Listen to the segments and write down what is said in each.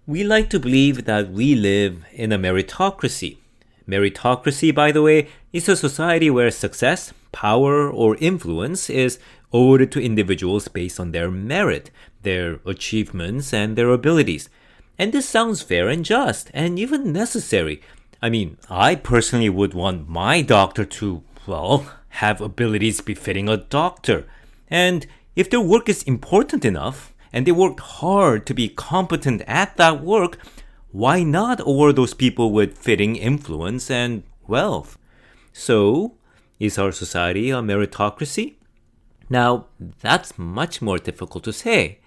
We like to believe that we live in a meritocracy. Meritocracy, by the way, is a society where success, power, or influence is owed to individuals based on their merit, their achievements, and their abilities. And this sounds fair and just, and even necessary. I mean, I personally would want my doctor to, well, have abilities befitting a doctor. And if their work is important enough, and they worked hard to be competent at that work, why not award those people with fitting influence and wealth? So, is our society a meritocracy? Now, that's much more difficult to say.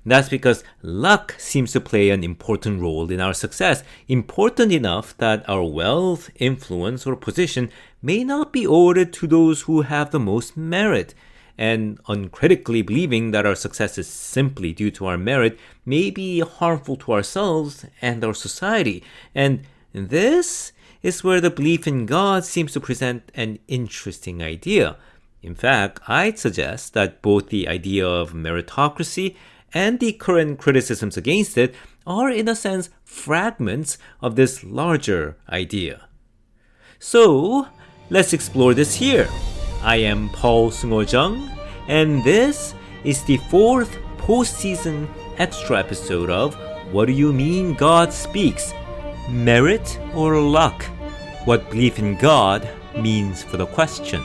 That's because luck seems to play an important role in our success, important enough that our wealth, influence, or position may not be owed to those who have the most merit. And uncritically believing that our success is simply due to our merit may be harmful to ourselves and our society. And this is where the belief in God seems to present an interesting idea. In fact, I'd suggest that both the idea of meritocracy and the current criticisms against it are, in a sense, fragments of this larger idea. So, let's explore this here. I am Paul Sung-ho-jung, and this is the fourth postseason extra episode of What Do You Mean God Speaks? Merit or luck? What belief in God means for the question.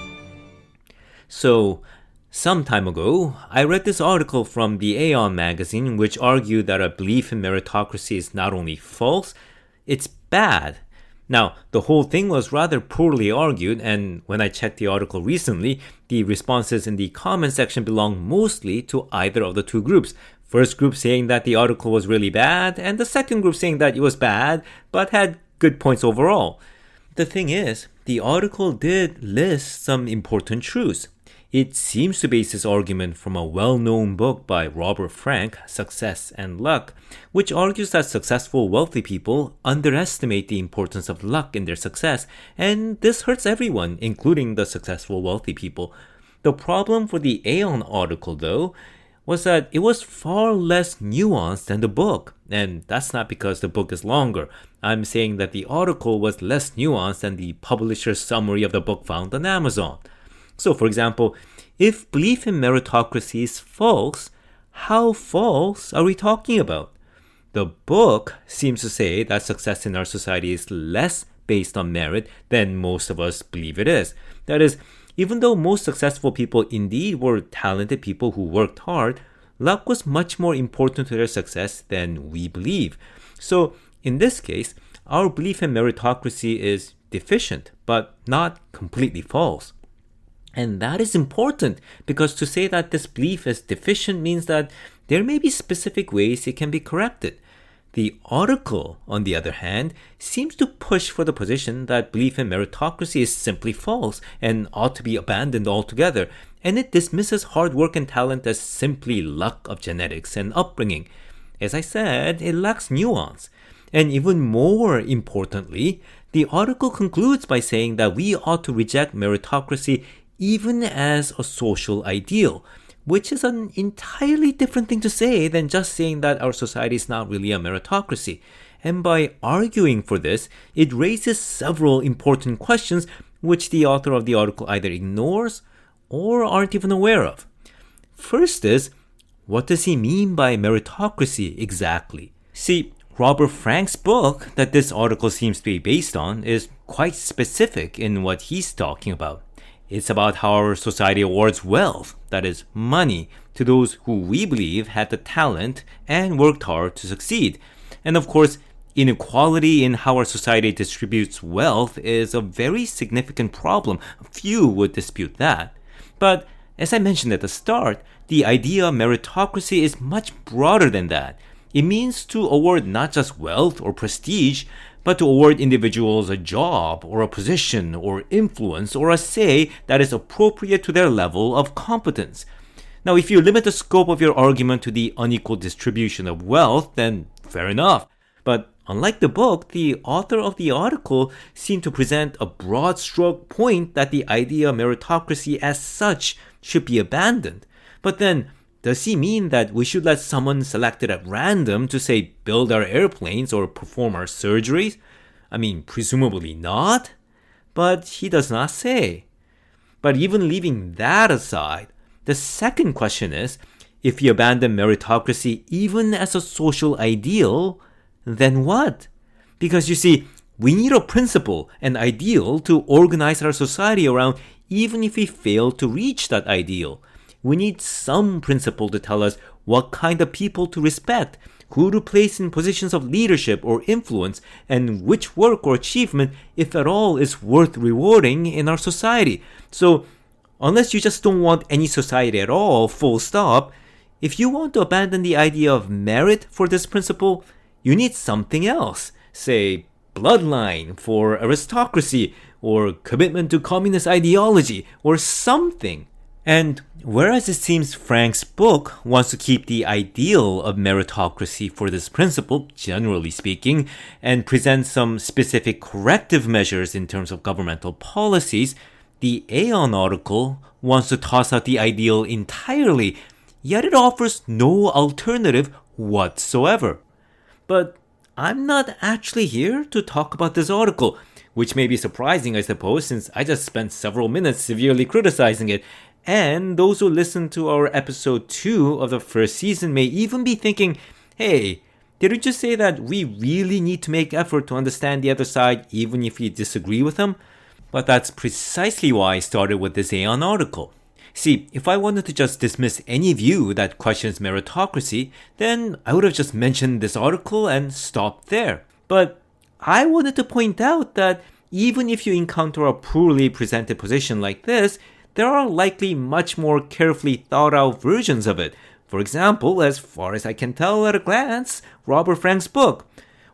So, some time ago, I read this article from the Aeon magazine which argued that a belief in meritocracy is not only false, it's bad. Now, the whole thing was rather poorly argued, and when I checked the article recently, the responses in the comment section belong mostly to either of the two groups. First group saying that the article was really bad, and the second group saying that it was bad, but had good points overall. The thing is, the article did list some important truths. It seems to base this argument from a well-known book by Robert Frank, Success and Luck, which argues that successful, wealthy people underestimate the importance of luck in their success, and this hurts everyone, including the successful, wealthy people. The problem for the Aeon article, though, was that it was far less nuanced than the book, and that's not because the book is longer. I'm saying that the article was less nuanced than the publisher's summary of the book found on Amazon. So, for example, if belief in meritocracy is false, how false are we talking about? The book seems to say that success in our society is less based on merit than most of us believe it is. That is, even though most successful people indeed were talented people who worked hard, luck was much more important to their success than we believe. So, in this case, our belief in meritocracy is deficient, but not completely false. And that is important because to say that this belief is deficient means that there may be specific ways it can be corrected. The article, on the other hand, seems to push for the position that belief in meritocracy is simply false and ought to be abandoned altogether, and it dismisses hard work and talent as simply luck of genetics and upbringing. As I said, it lacks nuance. And even more importantly, the article concludes by saying that we ought to reject meritocracy even as a social ideal, which is an entirely different thing to say than just saying that our society is not really a meritocracy. And by arguing for this, it raises several important questions which the author of the article either ignores or aren't even aware of. First is, what does he mean by meritocracy exactly? See, Robert Frank's book that this article seems to be based on is quite specific in what he's talking about. It's about how our society awards wealth, that is, money, to those who we believe had the talent and worked hard to succeed. And of course, inequality in how our society distributes wealth is a very significant problem. Few would dispute that. But as I mentioned at the start, the idea of meritocracy is much broader than that. It means to award not just wealth or prestige, but to award individuals a job or a position or influence or a say that is appropriate to their level of competence. Now, if you limit the scope of your argument to the unequal distribution of wealth, then fair enough. But unlike the book, the author of the article seemed to present a broad stroke point that the idea of meritocracy as such should be abandoned. But then, does he mean that we should let someone selected at random to, say, build our airplanes or perform our surgeries? I mean, presumably not. But he does not say. But even leaving that aside, the second question is, if we abandon meritocracy even as a social ideal, then what? Because you see, we need a principle, an ideal, to organize our society around even if we fail to reach that ideal. We need some principle to tell us what kind of people to respect, who to place in positions of leadership or influence, and which work or achievement, if at all, is worth rewarding in our society. So, unless you just don't want any society at all, full stop, if you want to abandon the idea of merit for this principle, you need something else. Say, bloodline for aristocracy, or commitment to communist ideology, or something. And whereas it seems Frank's book wants to keep the ideal of meritocracy for this principle, generally speaking, and present some specific corrective measures in terms of governmental policies, the Aeon article wants to toss out the ideal entirely, yet it offers no alternative whatsoever. But I'm not actually here to talk about this article, which may be surprising, I suppose, since I just spent several minutes severely criticizing it. And those who listen to our episode 2 of the first season may even be thinking, hey, didn't you say that we really need to make effort to understand the other side even if we disagree with them? But that's precisely why I started with this Aeon article. See, if I wanted to just dismiss any view that questions meritocracy, then I would have just mentioned this article and stopped there. But I wanted to point out that even if you encounter a poorly presented position like this, there are likely much more carefully thought out versions of it. For example, as far as I can tell at a glance, Robert Frank's book.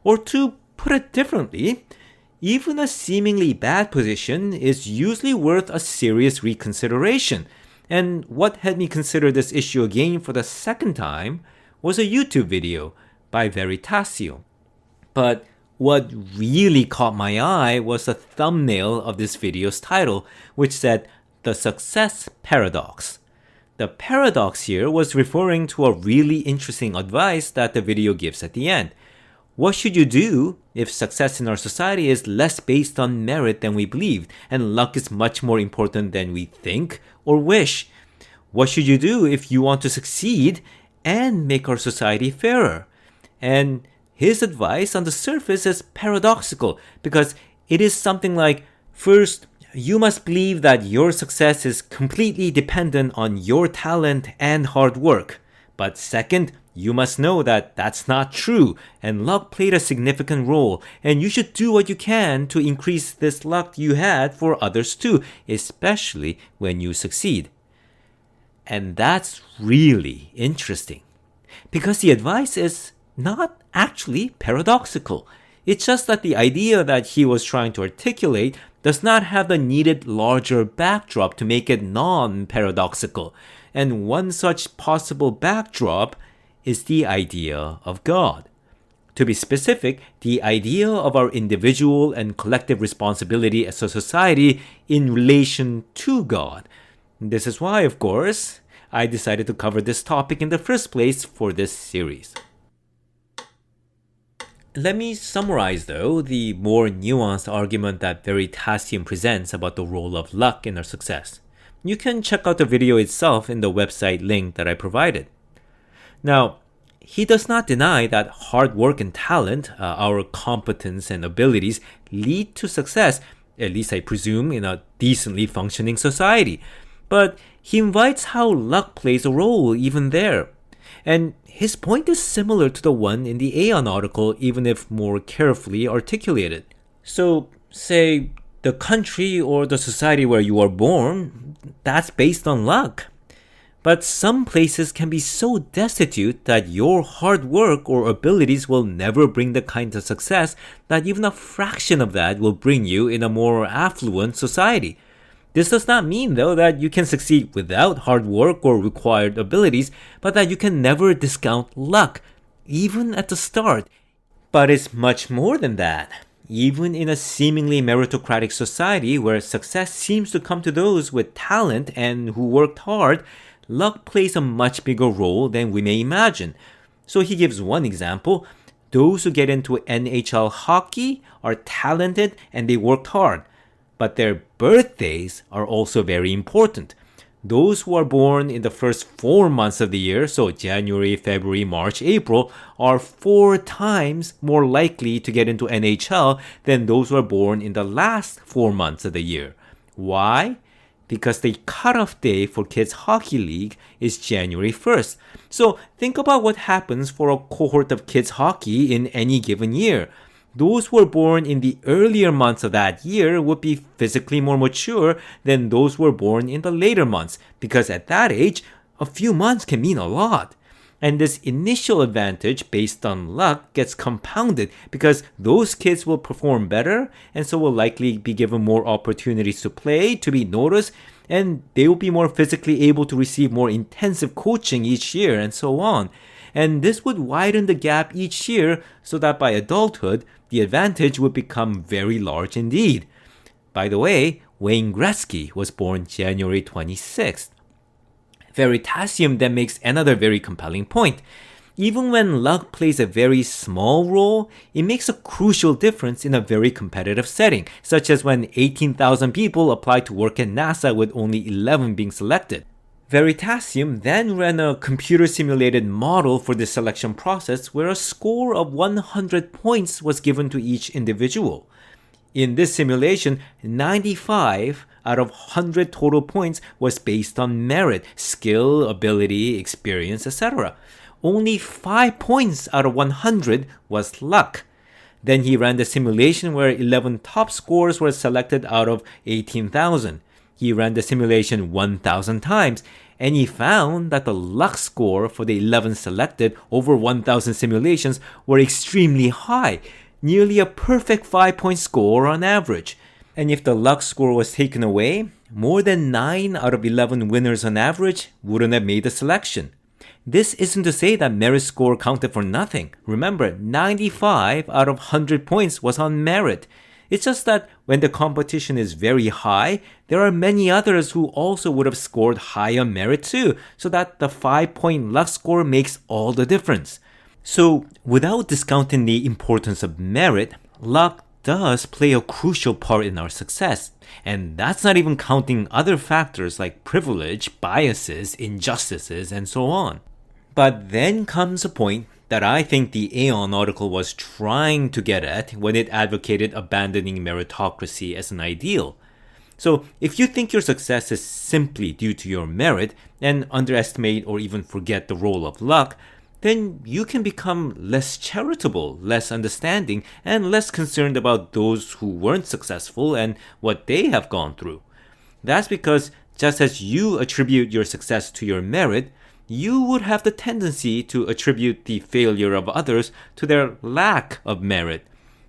Or to put it differently, even a seemingly bad position is usually worth a serious reconsideration. And what had me consider this issue again for the second time was a YouTube video by Veritasium. But what really caught my eye was the thumbnail of this video's title, which said, "The Success Paradox." The paradox here was referring to a really interesting advice that the video gives at the end. What should you do if success in our society is less based on merit than we believed, and luck is much more important than we think or wish? What should you do if you want to succeed and make our society fairer? And his advice on the surface is paradoxical because it is something like, first, you must believe that your success is completely dependent on your talent and hard work. But second, you must know that that's not true, and luck played a significant role, and you should do what you can to increase this luck you had for others too, especially when you succeed. And that's really interesting, because the advice is not actually paradoxical. It's just that the idea that he was trying to articulate does not have the needed larger backdrop to make it non-paradoxical. And one such possible backdrop is the idea of God. To be specific, the idea of our individual and collective responsibility as a society in relation to God. This is why, of course, I decided to cover this topic in the first place for this series. Let me summarize, though, the more nuanced argument that Veritasium presents about the role of luck in our success. You can check out the video itself in the website link that I provided. Now, he does not deny that hard work and talent, our competence and abilities, lead to success, at least I presume, in a decently functioning society. But he invites how luck plays a role even there. And his point is similar to the one in the Aeon article, even if more carefully articulated. So, say, the country or the society where you are born, that's based on luck. But some places can be so destitute that your hard work or abilities will never bring the kind of success that even a fraction of that will bring you in a more affluent society. This does not mean, though, that you can succeed without hard work or required abilities, but that you can never discount luck, even at the start. But it's much more than that. Even in a seemingly meritocratic society where success seems to come to those with talent and who worked hard, luck plays a much bigger role than we may imagine. So he gives one example. Those who get into NHL hockey are talented and they worked hard, but their birthdays are also very important. Those who are born in the first 4 months of the year, so January, February, March, April, are 4 times more likely to get into NHL than those who are born in the last 4 months of the year. Why? Because the cutoff day for kids' hockey league is January 1st. So think about what happens for a cohort of kids' hockey in any given year. Those who were born in the earlier months of that year would be physically more mature than those who were born in the later months, because at that age, a few months can mean a lot. And this initial advantage based on luck gets compounded because those kids will perform better and so will likely be given more opportunities to play, to be noticed, and they will be more physically able to receive more intensive coaching each year and so on. And this would widen the gap each year so that by adulthood, the advantage would become very large indeed. By the way, Wayne Gretzky was born January 26th. Veritasium then makes another very compelling point. Even when luck plays a very small role, it makes a crucial difference in a very competitive setting, such as when 18,000 people applied to work at NASA with only 11 being selected. Veritasium then ran a computer-simulated model for the selection process where a score of 100 points was given to each individual. In this simulation, 95 out of 100 total points was based on merit, skill, ability, experience, etc. Only 5 points out of 100 was luck. Then he ran the simulation where 11 top scores were selected out of 18,000. He ran the simulation 1,000 times, and he found that the luck score for the 11 selected over 1,000 simulations were extremely high, nearly a perfect 5-point score on average. And if the luck score was taken away, more than 9 out of 11 winners on average wouldn't have made the selection. This isn't to say that merit score counted for nothing. Remember, 95 out of 100 points was on merit. It's just that when the competition is very high, there are many others who also would have scored high on merit too, so that the 5-point luck score makes all the difference. So, without discounting the importance of merit, luck does play a crucial part in our success. And that's not even counting other factors like privilege, biases, injustices, and so on. But then comes a point that I think the Aeon article was trying to get at when it advocated abandoning meritocracy as an ideal. So, if you think your success is simply due to your merit and underestimate or even forget the role of luck, then you can become less charitable, less understanding, and less concerned about those who weren't successful and what they have gone through. That's because just as you attribute your success to your merit, you would have the tendency to attribute the failure of others to their lack of merit.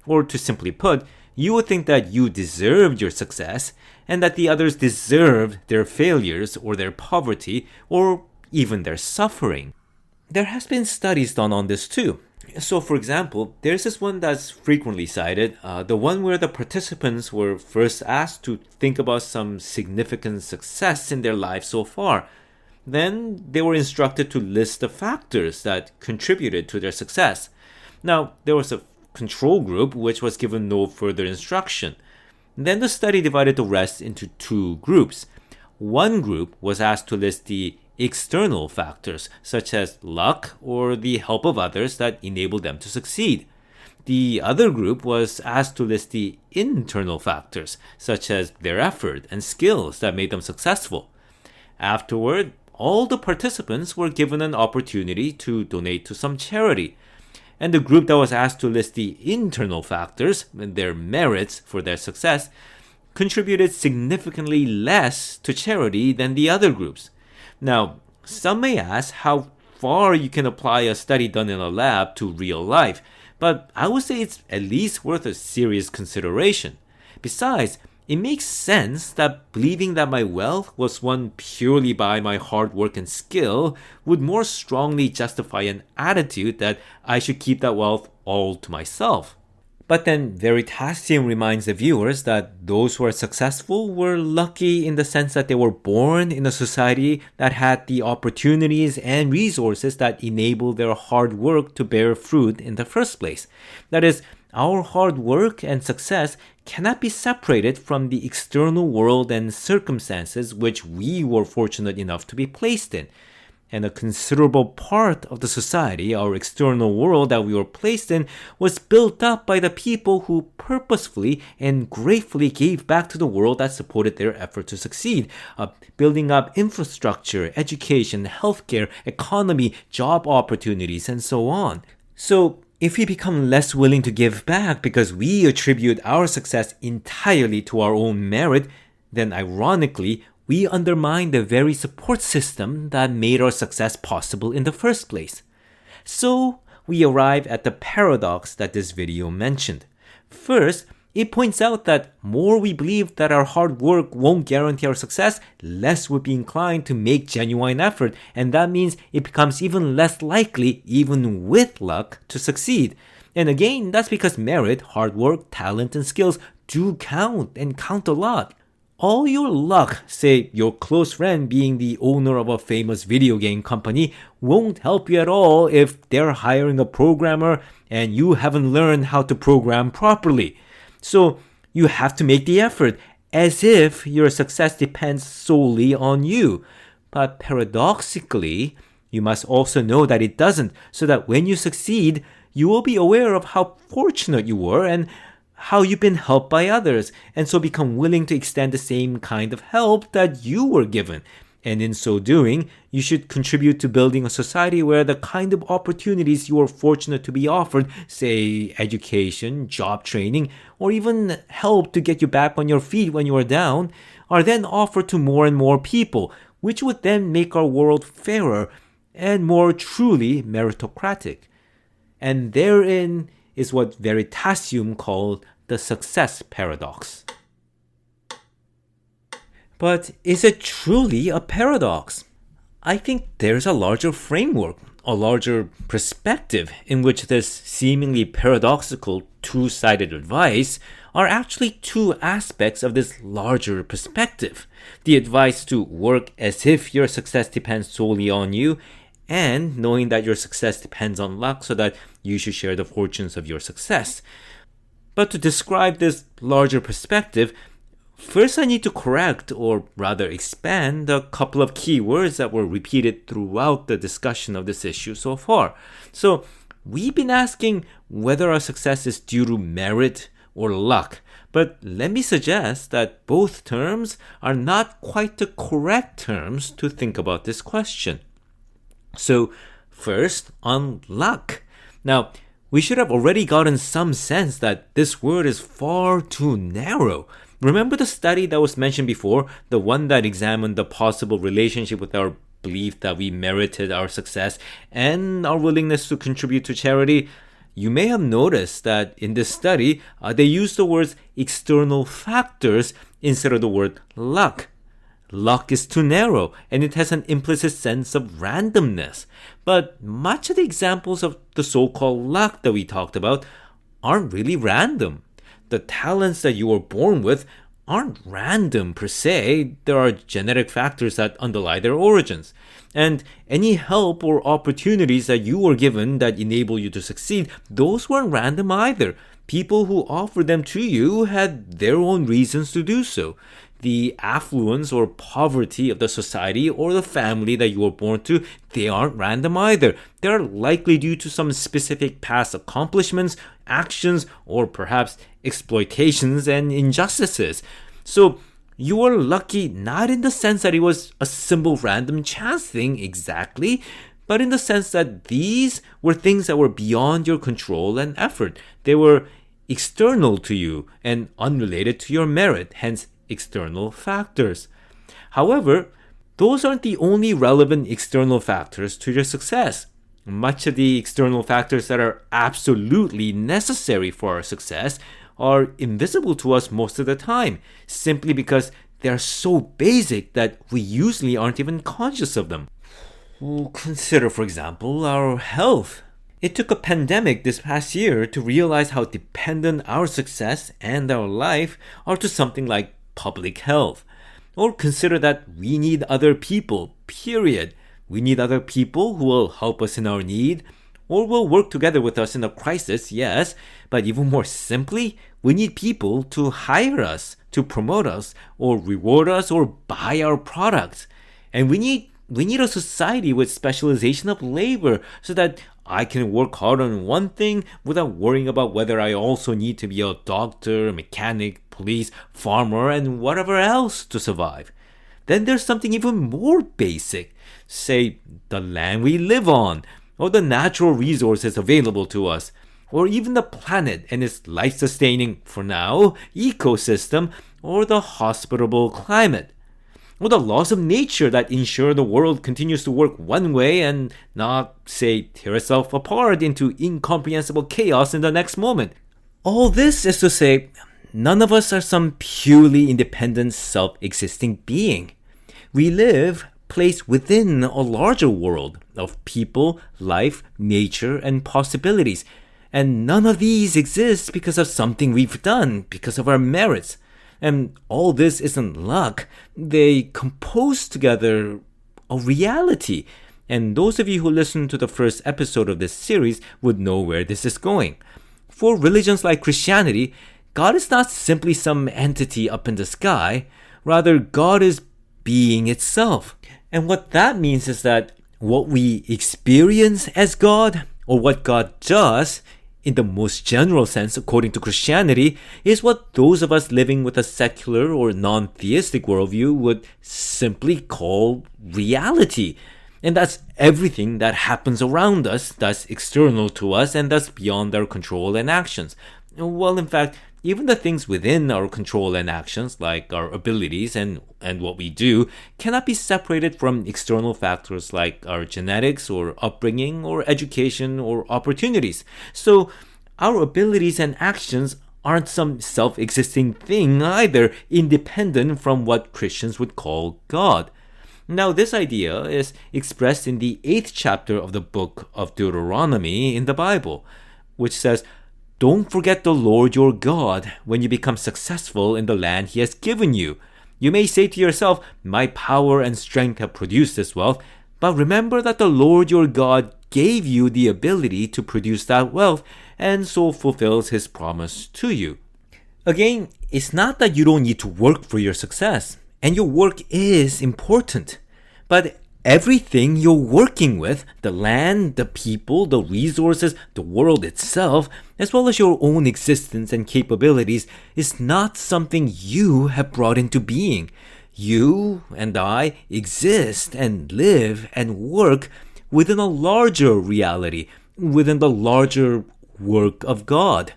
Or to simply put, you would think that you deserved your success and that the others deserved their failures or their poverty or even their suffering. There has been studies done on this too. So for example, there's this one that's frequently cited, the one where the participants were first asked to think about some significant success in their lives so far. Then they were instructed to list the factors that contributed to their success. Now, there was a control group which was given no further instruction. Then the study divided the rest into 2 groups. One group was asked to list the external factors, such as luck or the help of others that enabled them to succeed. The other group was asked to list the internal factors, such as their effort and skills that made them successful. Afterward, all the participants were given an opportunity to donate to some charity. And the group that was asked to list the internal factors, their merits for their success, contributed significantly less to charity than the other groups. Now, some may ask how far you can apply a study done in a lab to real life, but I would say it's at least worth a serious consideration. Besides, it makes sense that believing that my wealth was won purely by my hard work and skill would more strongly justify an attitude that I should keep that wealth all to myself. But then Veritasium reminds the viewers that those who are successful were lucky in the sense that they were born in a society that had the opportunities and resources that enable their hard work to bear fruit in the first place. That is, our hard work and success cannot be separated from the external world and circumstances which we were fortunate enough to be placed in. And a considerable part of the society, our external world that we were placed in, was built up by the people who purposefully and gratefully gave back to the world that supported their effort to succeed, building up infrastructure, education, healthcare, economy, job opportunities, and so on. So, if we become less willing to give back because we attribute our success entirely to our own merit, then ironically, we undermine the very support system that made our success possible in the first place. So, we arrive at the paradox that this video mentioned. First, it points out that more we believe that our hard work won't guarantee our success, less we'll be inclined to make genuine effort, and that means it becomes even less likely, even with luck, to succeed. And again, that's because merit, hard work, talent, and skills do count, and count a lot. All your luck, say your close friend being the owner of a famous video game company, won't help you at all if they're hiring a programmer and you haven't learned how to program properly. So you have to make the effort as if your success depends solely on you. But paradoxically, you must also know that it doesn't, so that when you succeed, you will be aware of how fortunate you were and how you've been helped by others, and so become willing to extend the same kind of help that you were given. And in so doing, you should contribute to building a society where the kind of opportunities you are fortunate to be offered, say education, job training, or even help to get you back on your feet when you are down, are then offered to more and more people, which would then make our world fairer and more truly meritocratic. And therein is what Veritasium called the success paradox. But is it truly a paradox? I think there's a larger framework, a larger perspective in which this seemingly paradoxical two-sided advice are actually two aspects of this larger perspective. The advice to work as if your success depends solely on you, and knowing that your success depends on luck so that you should share the fortunes of your success. But to describe this larger perspective, first I need to correct, or rather expand, a couple of key words that were repeated throughout the discussion of this issue so far. So, we've been asking whether our success is due to merit or luck, but let me suggest that both terms are not quite the correct terms to think about this question. So, first, on luck. Now, we should have already gotten some sense that this word is far too narrow. Remember the study that was mentioned before, the one that examined the possible relationship with our belief that we merited our success and our willingness to contribute to charity? You may have noticed that in this study, they used the words external factors instead of the word luck. Luck is too narrow, and it has an implicit sense of randomness. But much of the examples of the so-called luck that we talked about aren't really random. The talents that you were born with aren't random per se. There are genetic factors that underlie their origins. And any help or opportunities that you were given that enable you to succeed, those weren't random either. People who offered them to you had their own reasons to do so. The affluence or poverty of the society or the family that you were born to, they aren't random either. They are likely due to some specific past accomplishments, actions, or perhaps exploitations and injustices. So you are lucky not in the sense that it was a simple random chance thing exactly, but in the sense that these were things that were beyond your control and effort. They were external to you and unrelated to your merit, hence external factors. However, those aren't the only relevant external factors to your success. Much of the external factors that are absolutely necessary for our success are invisible to us most of the time, simply because they're so basic that we usually aren't even conscious of them. Consider, for example, our health. It took a pandemic this past year to realize how dependent our success and our life are to something like public health. Or consider that we need other people, period. We need other people who will help us in our need, or will work together with us in a crisis, yes, but even more simply, we need people to hire us, to promote us, or reward us, or buy our products. And we need a society with specialization of labor so that I can work hard on one thing without worrying about whether I also need to be a doctor, mechanic, police, farmer, and whatever else to survive. Then there's something even more basic. Say, the land we live on, or the natural resources available to us, or even the planet and its life-sustaining, for now, ecosystem, or the hospitable climate. Or the laws of nature that ensure the world continues to work one way and not, say, tear itself apart into incomprehensible chaos in the next moment. All this is to say, none of us are some purely independent, self-existing being. We live placed within a larger world of people, life, nature, and possibilities. And none of these exist because of something we've done, because of our merits. And all this isn't luck. They compose together a reality. And those of you who listened to the first episode of this series would know where this is going. For religions like Christianity, God is not simply some entity up in the sky. Rather, God is being itself. And what that means is that what we experience as God, or what God does, in the most general sense, according to Christianity, is what those of us living with a secular or non-theistic worldview would simply call reality. And that's everything that happens around us, that's external to us, and that's beyond our control and actions. Well, in fact, even the things within our control and actions, like our abilities and what we do, cannot be separated from external factors like our genetics or upbringing or education or opportunities. So our abilities and actions aren't some self-existing thing either, independent from what Christians would call God. Now, this idea is expressed in the 8th chapter of the book of Deuteronomy in the Bible, which says, "Don't forget the Lord your God when you become successful in the land he has given you. You may say to yourself, 'My power and strength have produced this wealth,' but remember that the Lord your God gave you the ability to produce that wealth and so fulfills his promise to you." Again, it's not that you don't need to work for your success, and your work is important, but everything you're working with, the land, the people, the resources, the world itself, as well as your own existence and capabilities, is not something you have brought into being. You and I exist and live and work within a larger reality, within the larger work of God.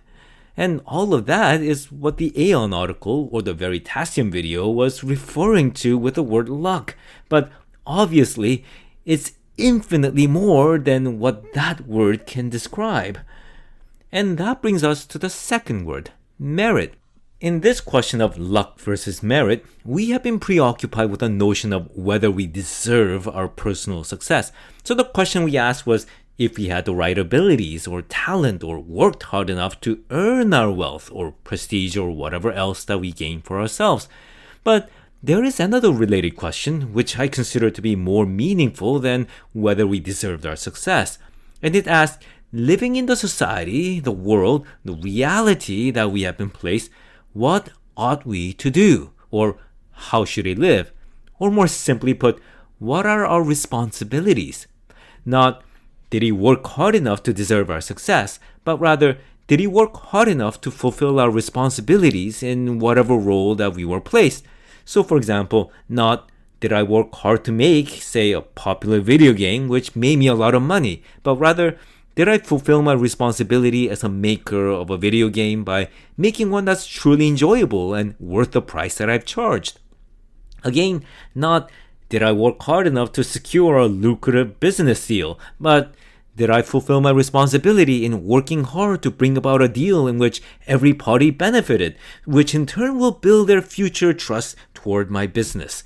And all of that is what the Aeon article or the Veritasium video was referring to with the word luck. But obviously, it's infinitely more than what that word can describe. And that brings us to the second word, merit. In this question of luck versus merit, we have been preoccupied with the notion of whether we deserve our personal success. So the question we asked was if we had the right abilities or talent or worked hard enough to earn our wealth or prestige or whatever else that we gain for ourselves. But there is another related question, which I consider to be more meaningful than whether we deserved our success. And it asks, living in the society, the world, the reality that we have been placed, what ought we to do? Or how should we live? Or more simply put, what are our responsibilities? Not, did he work hard enough to deserve our success, but rather, did he work hard enough to fulfill our responsibilities in whatever role that we were placed? So for example, not did I work hard to make, say, a popular video game which made me a lot of money, but rather, did I fulfill my responsibility as a maker of a video game by making one that's truly enjoyable and worth the price that I've charged? Again, not did I work hard enough to secure a lucrative business deal, but did I fulfill my responsibility in working hard to bring about a deal in which every party benefited, which in turn will build their future trust toward my business?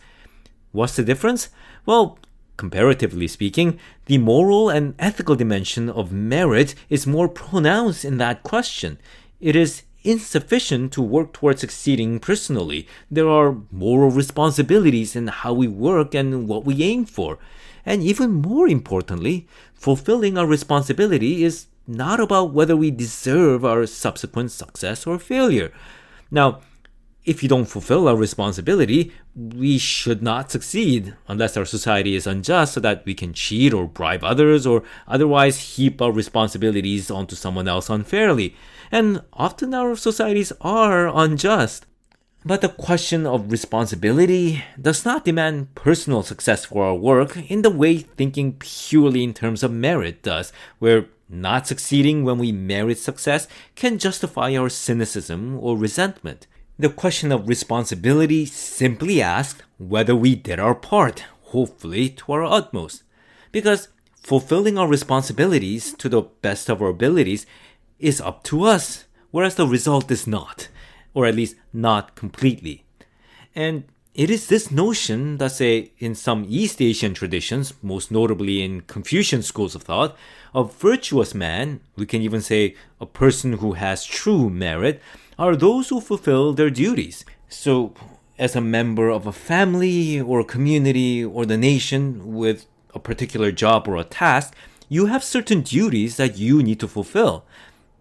What's the difference? Well, Comparatively speaking, the moral and ethical dimension of merit is more pronounced in that question. It is insufficient to work towards succeeding personally. There are moral responsibilities in how we work and what we aim for. And even more importantly, fulfilling our responsibility is not about whether we deserve our subsequent success or failure. Now, if you don't fulfill our responsibility, we should not succeed unless our society is unjust so that we can cheat or bribe others or otherwise heap our responsibilities onto someone else unfairly. And often our societies are unjust. But the question of responsibility does not demand personal success for our work in the way thinking purely in terms of merit does, where not succeeding when we merit success can justify our cynicism or resentment. The question of responsibility simply asks whether we did our part, hopefully to our utmost. Because fulfilling our responsibilities to the best of our abilities is up to us, whereas the result is not, or at least not completely. And it is this notion that, say, in some East Asian traditions, most notably in Confucian schools of thought, a virtuous man, we can even say a person who has true merit, are those who fulfill their duties. So, as a member of a family or a community or the nation with a particular job or a task, you have certain duties that you need to fulfill.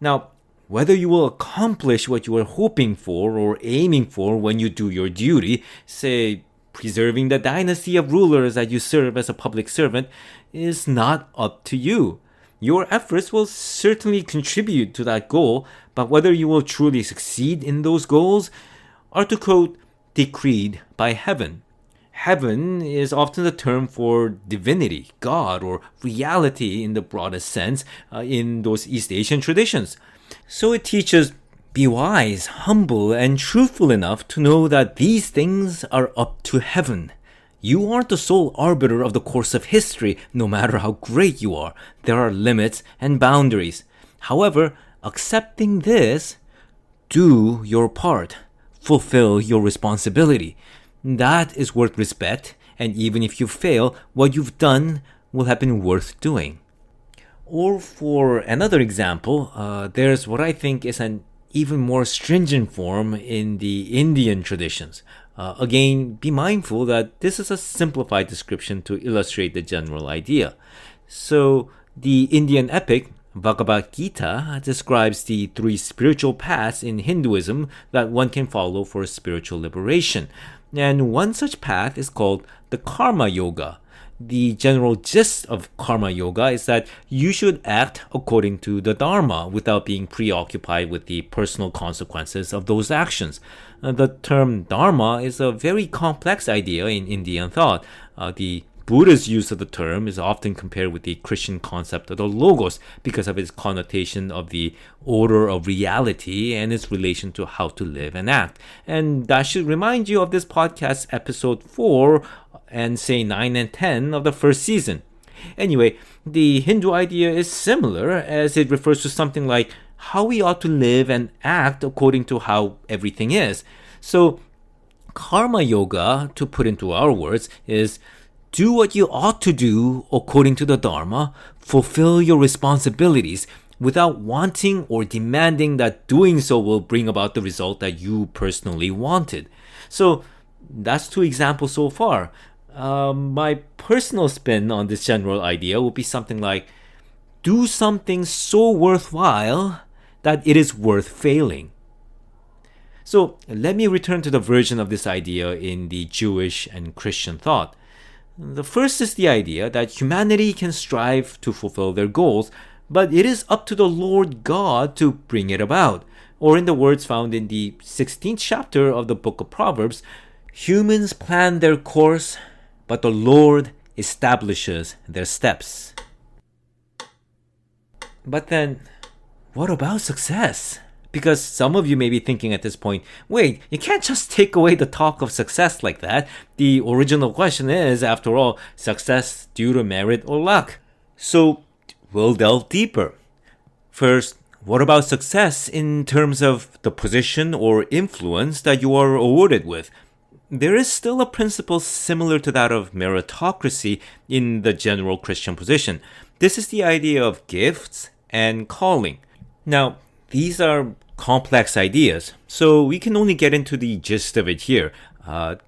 Now, whether you will accomplish what you are hoping for or aiming for when you do your duty, say, preserving the dynasty of rulers that you serve as a public servant, is not up to you. Your efforts will certainly contribute to that goal, but whether you will truly succeed in those goals are, to quote, decreed by heaven. Heaven is often the term for divinity, God, or reality in the broadest sense in those East Asian traditions. So it teaches, be wise, humble, and truthful enough to know that these things are up to heaven. You aren't the sole arbiter of the course of history, no matter how great you are. There are limits and boundaries. However, accepting this, do your part. Fulfill your responsibility. That is worth respect, and even if you fail, what you've done will have been worth doing. Or for another example, there's what I think is an even more stringent form in the Indian traditions. Again, be mindful that this is a simplified description to illustrate the general idea. So, the Indian epic Bhagavad Gita describes the three spiritual paths in Hinduism that one can follow for spiritual liberation. And one such path is called the Karma Yoga. The general gist of Karma Yoga is that you should act according to the Dharma without being preoccupied with the personal consequences of those actions. The term Dharma is a very complex idea in Indian thought. The Buddha's use of the term is often compared with the Christian concept of the Logos because of its connotation of the order of reality and its relation to how to live and act. And that should remind you of this podcast episode 4 and say 9 and 10 of the first season. Anyway, the Hindu idea is similar as it refers to something like how we ought to live and act according to how everything is. So, Karma Yoga, to put into our words, is do what you ought to do according to the Dharma, fulfill your responsibilities without wanting or demanding that doing so will bring about the result that you personally wanted. So, that's 2 examples so far. My personal spin on this general idea would be something like, do something so worthwhile that it is worth failing. So let me return to the version of this idea in the Jewish and Christian thought. The first is the idea that humanity can strive to fulfill their goals, but it is up to the Lord God to bring it about. Or in the words found in the 16th chapter of the book of Proverbs, humans plan their course, but the Lord establishes their steps. But then, what about success? Because some of you may be thinking at this point, wait, you can't just take away the talk of success like that. The original question is, after all, success due to merit or luck. So, we'll delve deeper. First, what about success in terms of the position or influence that you are awarded with? there is still a principle similar to that of meritocracy in the general Christian position. This is the idea of gifts and calling. Now, these are complex ideas, so we can only get into the gist of it here.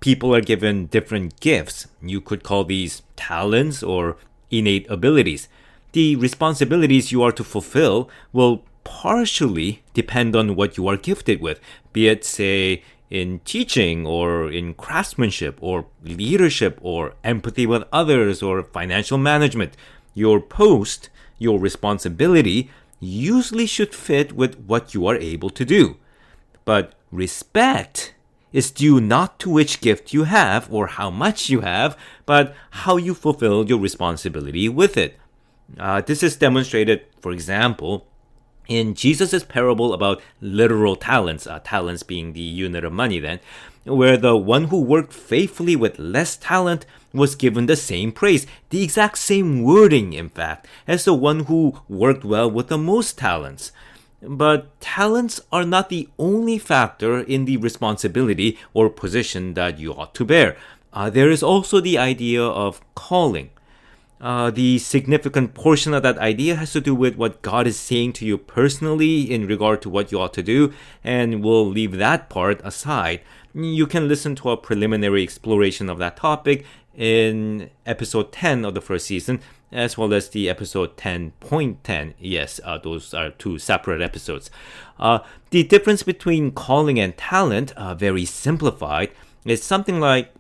People are given different gifts. You could call these talents or innate abilities. The responsibilities you are to fulfill will partially depend on what you are gifted with, be it, say, in teaching or in craftsmanship or leadership or empathy with others or financial management. Your post, your responsibility, usually should fit with what you are able to do. But respect is due not to which gift you have or how much you have, but how you fulfill your responsibility with it. This is demonstrated, for example, in Jesus' parable about literal talents, talents being the unit of money then, where the one who worked faithfully with less talent was given the same praise, the exact same wording, in fact, as the one who worked well with the most talents. But talents are not the only factor in the responsibility or position that you ought to bear. There is also the idea of calling. The significant portion of that idea has to do with what God is saying to you personally in regard to what you ought to do, and we'll leave that part aside. You can listen to a preliminary exploration of that topic in episode 10 of the first season, as well as the episode 10.10. Yes, those are two separate episodes. The difference between calling and talent, very simplified, is something like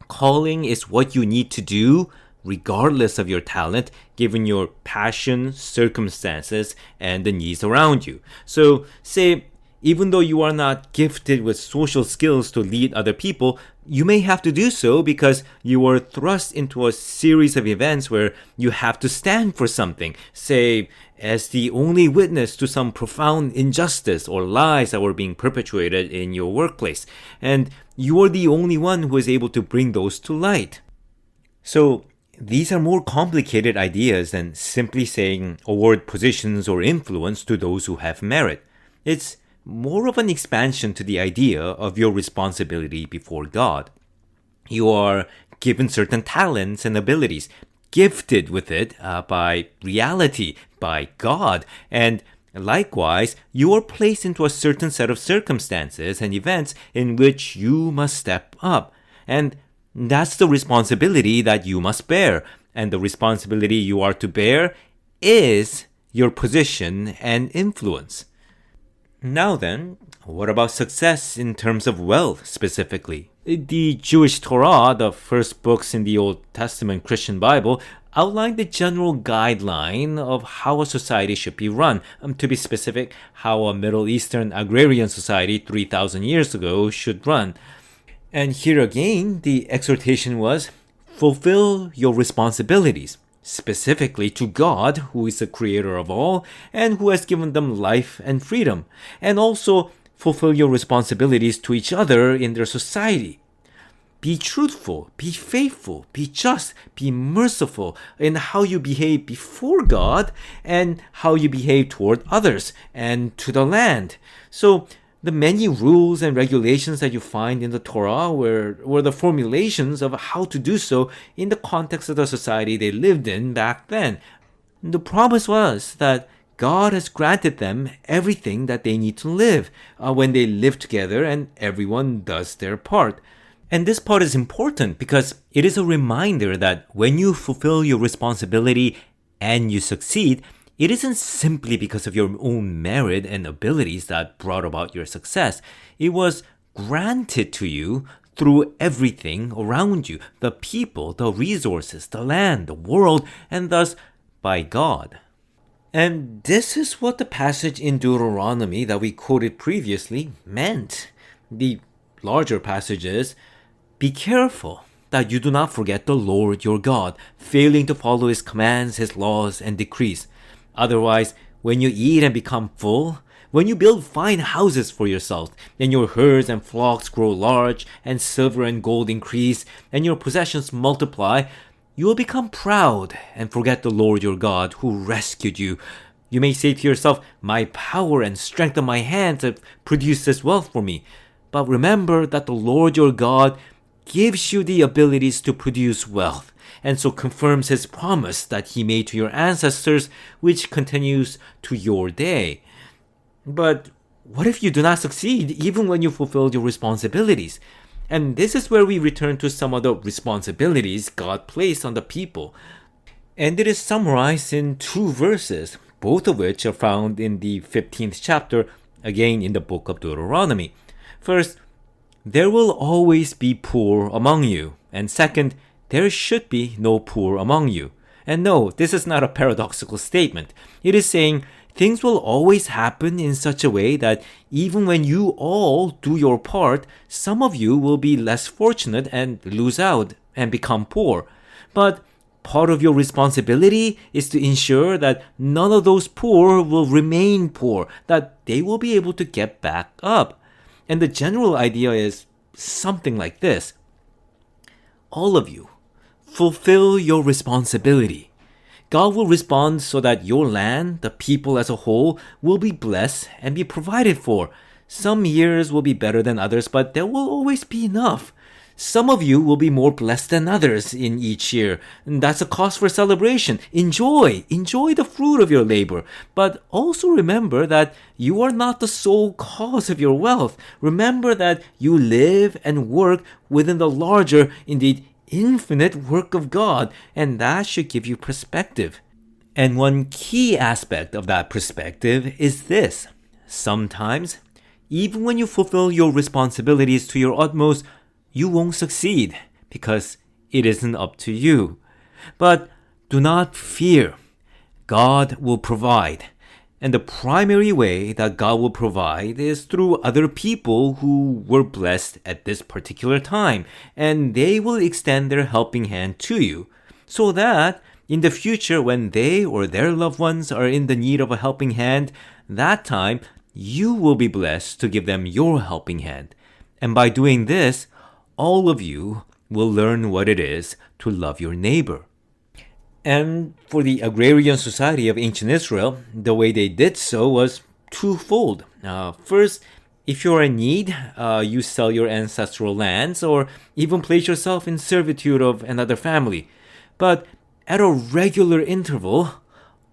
calling is what you need to do regardless of your talent, given your passion, circumstances, and the needs around you. So, say, even though you are not gifted with social skills to lead other people, you may have to do so because you are thrust into a series of events where you have to stand for something, say, as the only witness to some profound injustice or lies that were being perpetuated in your workplace, and you are the only one who is able to bring those to light. So, these are more complicated ideas than simply saying award positions or influence to those who have merit. It's more of an expansion to the idea of your responsibility before God. You are given certain talents and abilities, gifted with it by reality, by God, and likewise, you are placed into a certain set of circumstances and events in which you must step up. And that's the responsibility that you must bear. And the responsibility you are to bear is your position and influence. Now then, what about success in terms of wealth specifically? The Jewish Torah, the first books in the Old Testament Christian Bible, outlined the general guideline of how a society should be run. To be specific, how a Middle Eastern agrarian society 3,000 years ago should run. And here again, the exhortation was, fulfill your responsibilities, specifically to God, who is the creator of all, and who has given them life and freedom, and also fulfill your responsibilities to each other in their society. Be truthful, be faithful, be just, be merciful in how you behave before God and how you behave toward others and to the land. So, the many rules and regulations that you find in the Torah were the formulations of how to do so in the context of the society they lived in back then. The promise was that God has granted them everything that they need to live when they live together and everyone does their part. And this part is important because it is a reminder that when you fulfill your responsibility and you succeed, it isn't simply because of your own merit and abilities that brought about your success. It was granted to you through everything around you, the people, the resources, the land, the world, and thus by God. And this is what the passage in Deuteronomy that we quoted previously meant. The larger passage is, be careful that you do not forget the Lord your God, failing to follow his commands, his laws, and decrees. Otherwise, when you eat and become full, when you build fine houses for yourself, and your herds and flocks grow large, and silver and gold increase, and your possessions multiply, you will become proud and forget the Lord your God who rescued you. You may say to yourself, my power and strength of my hands have produced this wealth for me. But remember that the Lord your God gives you the abilities to produce wealth, and so confirms his promise that he made to your ancestors, which continues to your day. But what if you do not succeed even when you fulfill your responsibilities? And this is where we return to some of the responsibilities God placed on the people. And it is summarized in 2 verses, both of which are found in the 15th chapter, again in the book of Deuteronomy. First, there will always be poor among you. And second, there should be no poor among you. And no, this is not a paradoxical statement. It is saying things will always happen in such a way that even when you all do your part, some of you will be less fortunate and lose out and become poor. But part of your responsibility is to ensure that none of those poor will remain poor, that they will be able to get back up. And the general idea is something like this. All of you, fulfill your responsibility. God will respond so that your land, the people as a whole, will be blessed and be provided for. Some years will be better than others, but there will always be enough. Some of you will be more blessed than others in each year. And that's a cause for celebration. Enjoy the fruit of your labor. But also remember that you are not the sole cause of your wealth. Remember that you live and work within the larger, indeed infinite work of God, and that should give you perspective. And one key aspect of that perspective is this. Sometimes, even when you fulfill your responsibilities to your utmost, you won't succeed because it isn't up to you. But do not fear. God will provide. And the primary way that God will provide is through other people who were blessed at this particular time. And they will extend their helping hand to you, so that in the future when they or their loved ones are in the need of a helping hand, that time you will be blessed to give them your helping hand. And by doing this, all of you will learn what it is to love your neighbor. And for the agrarian society of ancient Israel, the way they did so was twofold. First, if you're in need, you sell your ancestral lands or even place yourself in servitude of another family. But at a regular interval,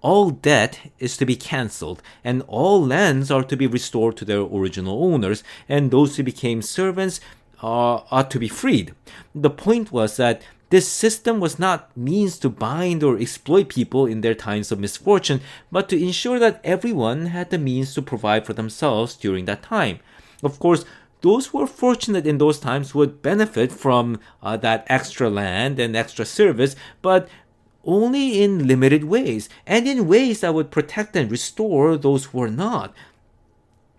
all debt is to be cancelled and all lands are to be restored to their original owners, and those who became servants are to be freed. The point was that this system was not means to bind or exploit people in their times of misfortune, but to ensure that everyone had the means to provide for themselves during that time. Of course, those who were fortunate in those times would benefit from that extra land and extra service, but only in limited ways, and in ways that would protect and restore those who were not.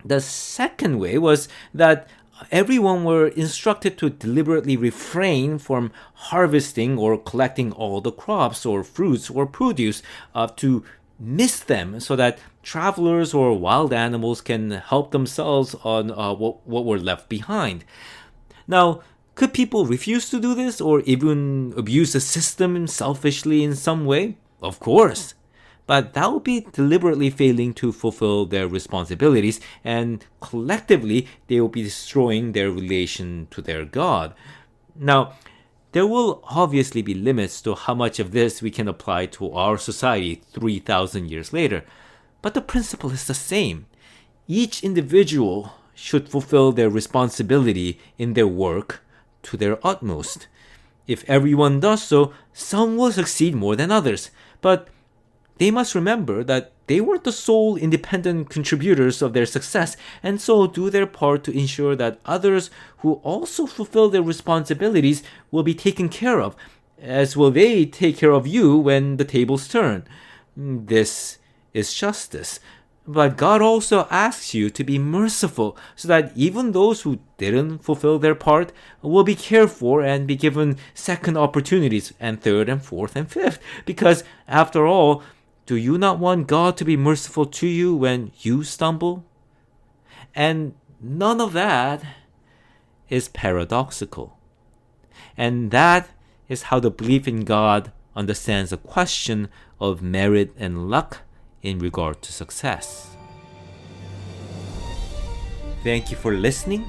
The second way was that everyone were instructed to deliberately refrain from harvesting or collecting all the crops or fruits or produce, to miss them so that travelers or wild animals can help themselves on what were left behind. Now, could people refuse to do this or even abuse the system selfishly in some way? Of course. But that would be deliberately failing to fulfill their responsibilities, and collectively they will be destroying their relation to their God. Now, there will obviously be limits to how much of this we can apply to our society 3,000 years later, but the principle is the same. Each individual should fulfill their responsibility in their work to their utmost. If everyone does so, some will succeed more than others, but they must remember that they weren't the sole independent contributors of their success, and so do their part to ensure that others who also fulfill their responsibilities will be taken care of, as will they take care of you when the tables turn. This is justice. But God also asks you to be merciful, so that even those who didn't fulfill their part will be cared for and be given second opportunities, and third and fourth and fifth. Because after all, do you not want God to be merciful to you when you stumble? And none of that is paradoxical. And that is how the belief in God understands the question of merit and luck in regard to success. Thank you for listening.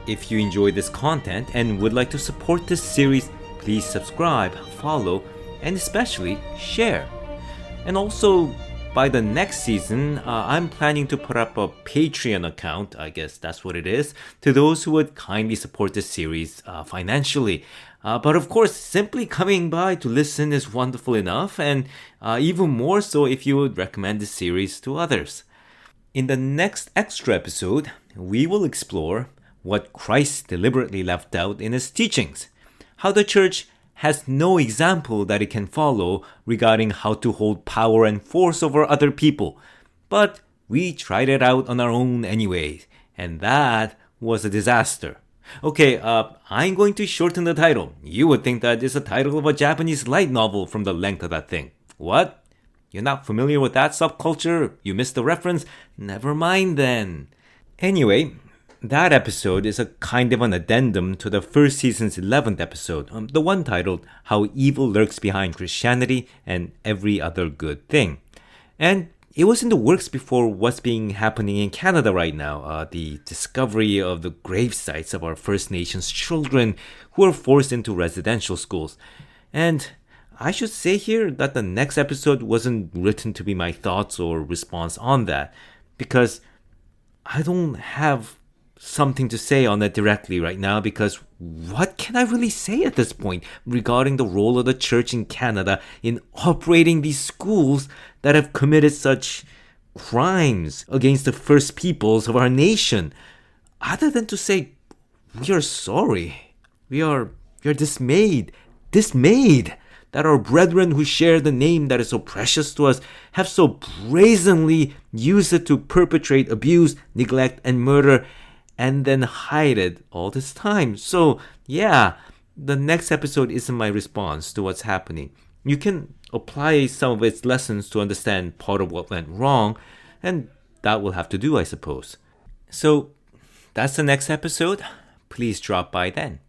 If you enjoy this content and would like to support this series, please subscribe, follow, and especially share. And also, by the next season, I'm planning to put up a Patreon account, I guess that's what it is, to those who would kindly support this series financially. But of course, simply coming by to listen is wonderful enough, and even more so if you would recommend this series to others. In the next extra episode, we will explore what Christ deliberately left out in his teachings, how the church has no example that it can follow regarding how to hold power and force over other people. But we tried it out on our own anyway, and that was a disaster. Okay, I'm going to shorten the title. You would think that it's the title of a Japanese light novel from the length of that thing. What? You're not familiar with that subculture? You missed the reference? Never mind then. Anyway, that episode is a kind of an addendum to the first season's 11th episode, the one titled How Evil Lurks Behind Christianity and Every Other Good Thing. And it was in the works before what's being happening in Canada right now, the discovery of the grave sites of our First Nations children who are forced into residential schools. And I should say here that the next episode wasn't written to be my thoughts or response on that, because I don't have something to say on that directly right now, because what can I really say at this point regarding the role of the church in Canada in operating these schools that have committed such crimes against the first peoples of our nation, other than to say we are sorry, we are dismayed that our brethren who share the name that is so precious to us have so brazenly used it to perpetrate abuse, neglect, and murder, and then hide it all this time. So, yeah, the next episode isn't my response to what's happening. You can apply some of its lessons to understand part of what went wrong, and that will have to do, I suppose. So, that's the next episode. Please drop by then.